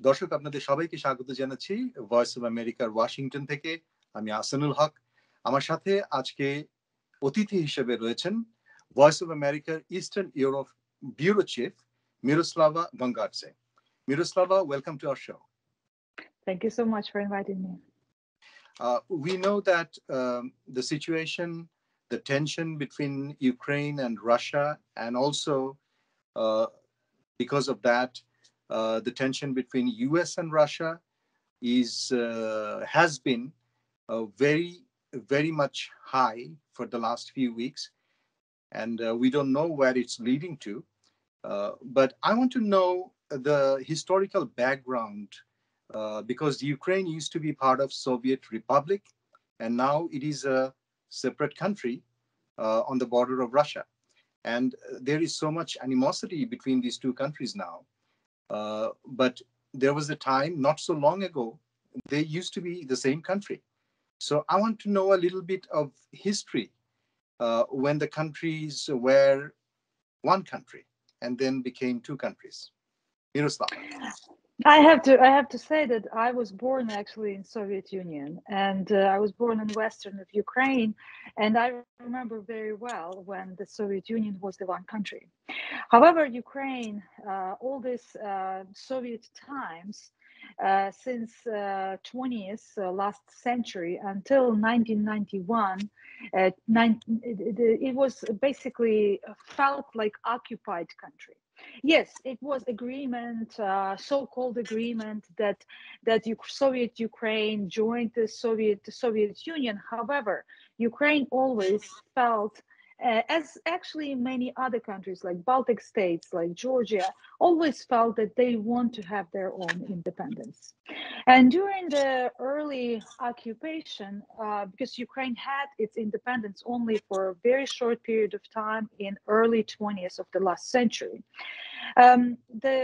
দর্শক আপনাদের সবাইকে স্বাগত জানাচ্ছি ভয়েস অফ আমেরিকার ওয়াশিংটন থেকে। আমি আহসানুল হক। আমার সাথে আজকে অতিথি হিসেবে রয়েছেন ভয়েস অফ আমেরিকার eastern Europe bureau chief Myroslava Gongadze. Myroslava, welcome to our show. Thank you so much for inviting me. We know that the situation, the tension between Ukraine and Russia, and also because of that, the tension between US and Russia has been very much high for the last few weeks, and we don't know where it's leading to. But I want to know the historical background because Ukraine used to be part of Soviet Republic, and now it is a separate country on the border of Russia. And there is so much animosity between these two countries now. But there was a time not so long ago, they used to be the same country. So I want to know a little bit of history when the countries were one country and then became two countries. Myroslava. I have to say that I was born actually in Soviet Union, and I was born in western of Ukraine, and I remember very well when the Soviet Union was the one country. However, Ukraine, all these Soviet times, since 20th last century until 1991, it was basically felt like occupied country. Yes, it was agreement, so-called agreement that Soviet Ukraine joined the Soviet Union. However, Ukraine always felt, as actually many other countries like Baltic states, like Georgia, always felt that they want to have their own independence. And during the early occupation, because Ukraine had its independence only for a very short period of time in early 20th of the last century, the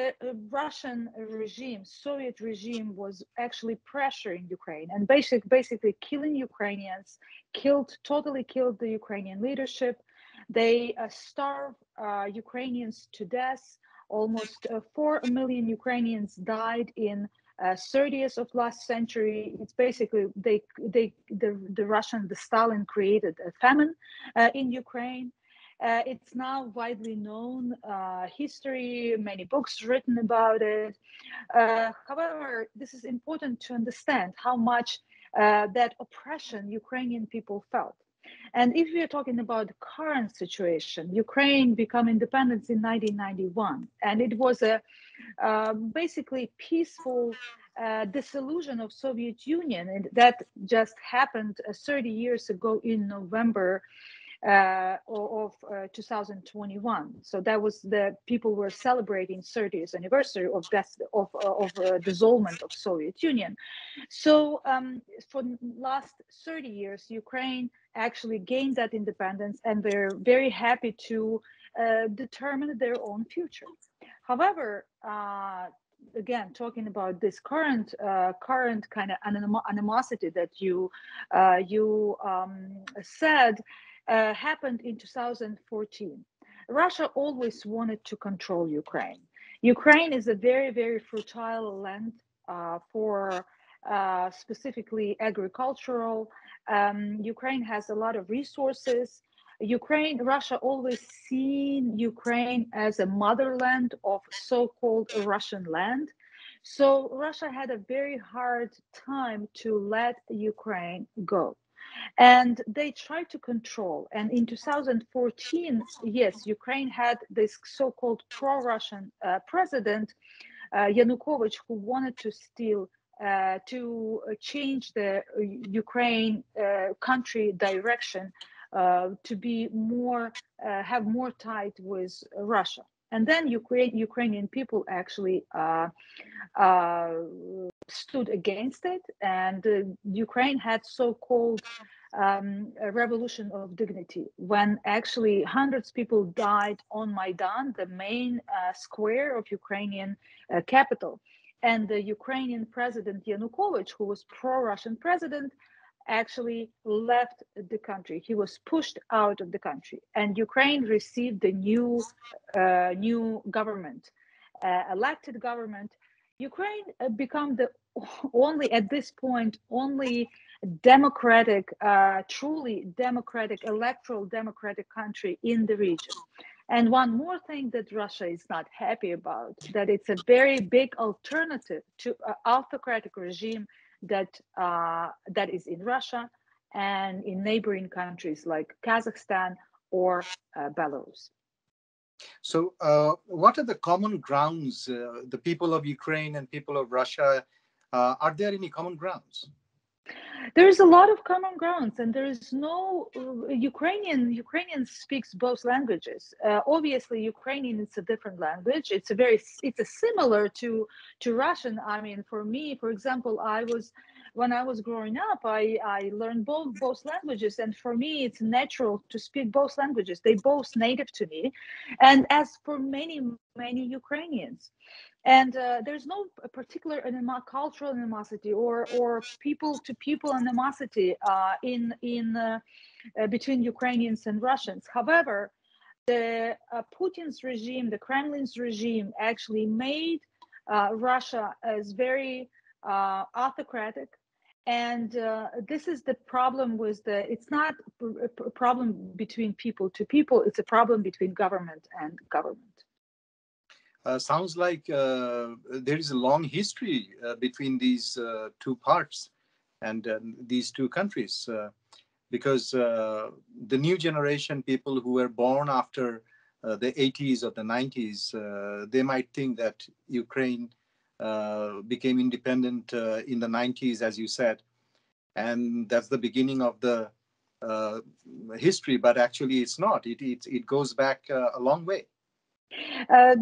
Russian regime, Soviet regime, was actually pressuring Ukraine and basically killing Ukrainians, totally killed the Ukrainian leadership. They starved Ukrainians to death. Almost 4 million Ukrainians died in 30th of last century. It's basically the Stalin created a famine in Ukraine. It's now widely known history, many books written about it. However, this is important to understand how much that oppression Ukrainian people felt. And if we are talking about the current situation, Ukraine became independent in 1991, and it was a basically peaceful dissolution of Soviet Union, and that just happened 30 years ago in November of 2021. So that was the people were celebrating 30th anniversary of dissolvement of Soviet Union. So for the last 30 years, Ukraine actually gained that independence, and they're very happy to determine their own future. However, again, talking about this current kind of animosity that you said happened in 2014. Russia always wanted to control Ukraine. Ukraine is a very, very fertile land for specifically agricultural. Ukraine has a lot of resources. Russia always seen Ukraine as a motherland of so-called Russian land. So Russia had a very hard time to let Ukraine go. And they tried to control. And in 2014, yes, Ukraine had this so-called pro-Russian president, Yanukovych, who wanted to change the Ukraine country direction to be more, have more tight with Russia. And then Ukrainian people actually stood against it, and Ukraine had so-called a revolution of dignity when actually hundreds of people died on Maidan, the main square of Ukrainian capital. And the Ukrainian president Yanukovych, who was pro-Russian president, actually left the country. He was pushed out of the country, and Ukraine received the new government, elected government. Ukraine become the only at this point only democratic, truly democratic, electoral democratic country in the region. And one more thing that Russia is not happy about, that it's a very big alternative to an autocratic regime that is in Russia and in neighboring countries like Kazakhstan or Belarus. So, what are the common grounds? The people of Ukraine and people of Russia, are there any common grounds? There is a lot of common grounds, and there is no Ukrainian speaks both languages. Obviously, Ukrainian is a different language. It's a similar to Russian. I mean, for me, for example, when I was growing up, I learned both languages, and for me, it's natural to speak both languages. They both native to me, and as for many Ukrainians. And there's no particular cultural animosity or people to people animosity in between Ukrainians and Russians. However, the Putin's regime, the Kremlin's regime, actually made Russia as very autocratic. And this is the problem with it's not a problem between people to people, it's a problem between government and government. Sounds like there is a long history between these two parts and these two countries, because the new generation, people who were born after the 80s or the 90s, they might think that Ukraine became independent in the 90s, as you said, and that's the beginning of the history. But actually, it's not. It goes back a long way.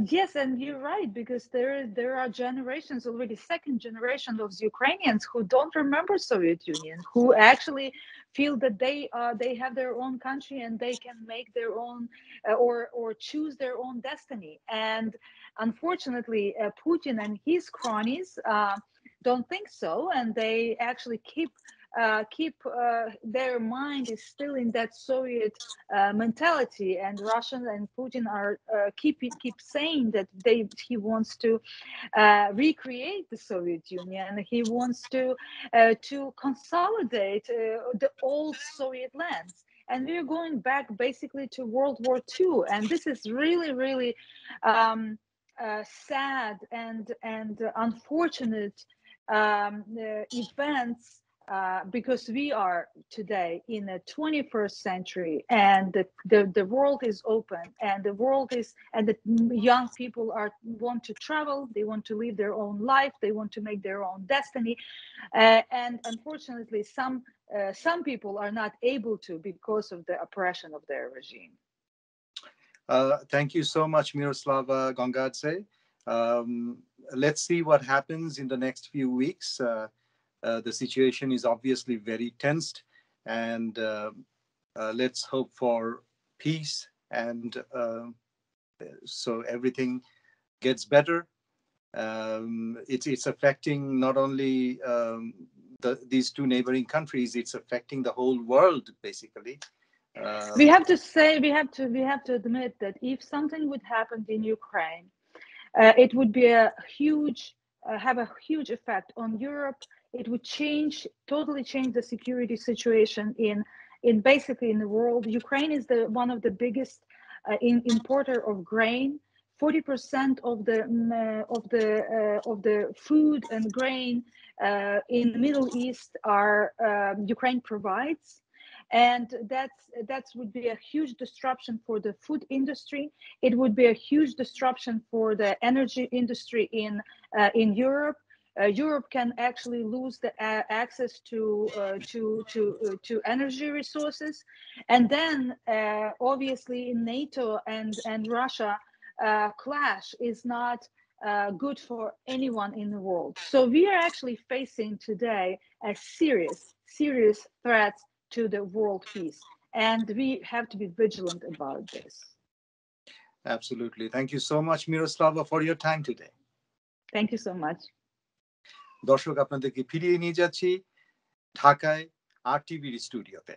Yes, and you're right, because there are generations already, second generation of Ukrainians who don't remember Soviet Union, who actually feel that they have their own country and they can make their own or choose their own destiny. And unfortunately, Putin and his cronies don't think so, and they actually keep their mind is still in that Soviet mentality, and Russian and Putin are keep saying that he wants to recreate the Soviet Union. He wants to consolidate the old Soviet lands. And we're going back basically to World War II, and this is really sad and unfortunate events. Because we are today in the 21st century, and the world is open, and the world is, and the young people want to travel, they want to live their own life, they want to make their own destiny, and unfortunately some people are not able to because of the oppression of their regime. Thank you so much, Myroslava Gongadze. Let's see what happens in the next few weeks. The situation is obviously very tensed, and let's hope for peace, and so everything gets better. It's affecting not only these two neighboring countries; it's affecting the whole world, basically. We have to admit that if something would happen in Ukraine, it would be have a huge effect on Europe. It would totally change the security situation in basically in the world. Ukraine is one of the biggest importer of grain. 40% of the food and grain in the Middle East are Ukraine provides. And that would be a huge disruption for the food industry. It would be a huge disruption for the energy industry in Europe. Europe can actually lose the access to energy resources, and then obviously NATO and Russia clash is not good for anyone in the world. So we are actually facing today a serious threat to the world peace, and we have to be vigilant about this. Absolutely. Thank you so much, Myroslava, for your time today. Thank you so much. দর্শক, আপনাদেরকে ফিরিয়ে নিয়ে যাচ্ছি ঢাকায় RTV স্টুডিওতে।